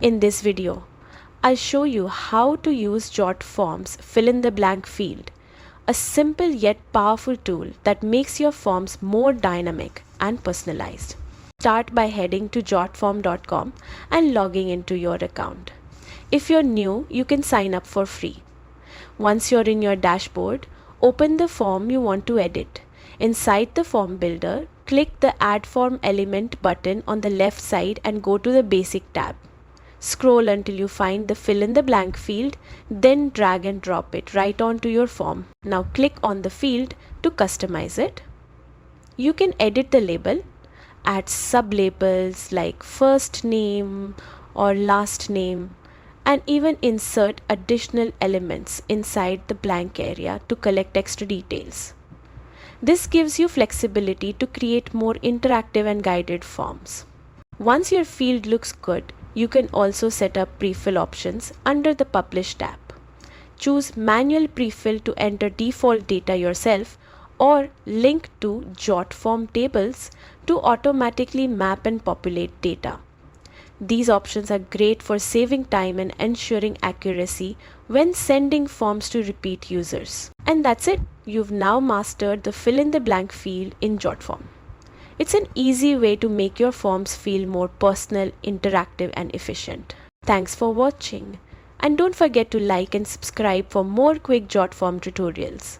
In this video, I'll show you how to use Jotform's fill in the blank field, a simple yet powerful tool that makes your forms more dynamic and personalized. Start by heading to jotform.com and logging into your account. If you're new, you can sign up for free. Once you're in your dashboard, open the form you want to edit. Inside the form builder, click the Add Form Element button on the left side and go to the Basic tab. Scroll until you find the fill in the blank field, then drag and drop it right onto your form. Now click on the field to customize it. You can edit the label, add sub-labels like first name or last name, and even insert additional elements inside the blank area to collect extra details. This gives you flexibility to create more interactive and guided forms. Once your field looks good, you can also set up pre-fill options under the Publish tab. Choose Manual Pre-fill to enter default data yourself, or link to Jotform tables to automatically map and populate data. These options are great for saving time and ensuring accuracy when sending forms to repeat users. And that's it. You've now mastered the fill in the blank field in Jotform. It's an easy way to make your forms feel more personal, interactive, and efficient. Thanks for watching. And don't forget to like and subscribe for more quick Jotform tutorials.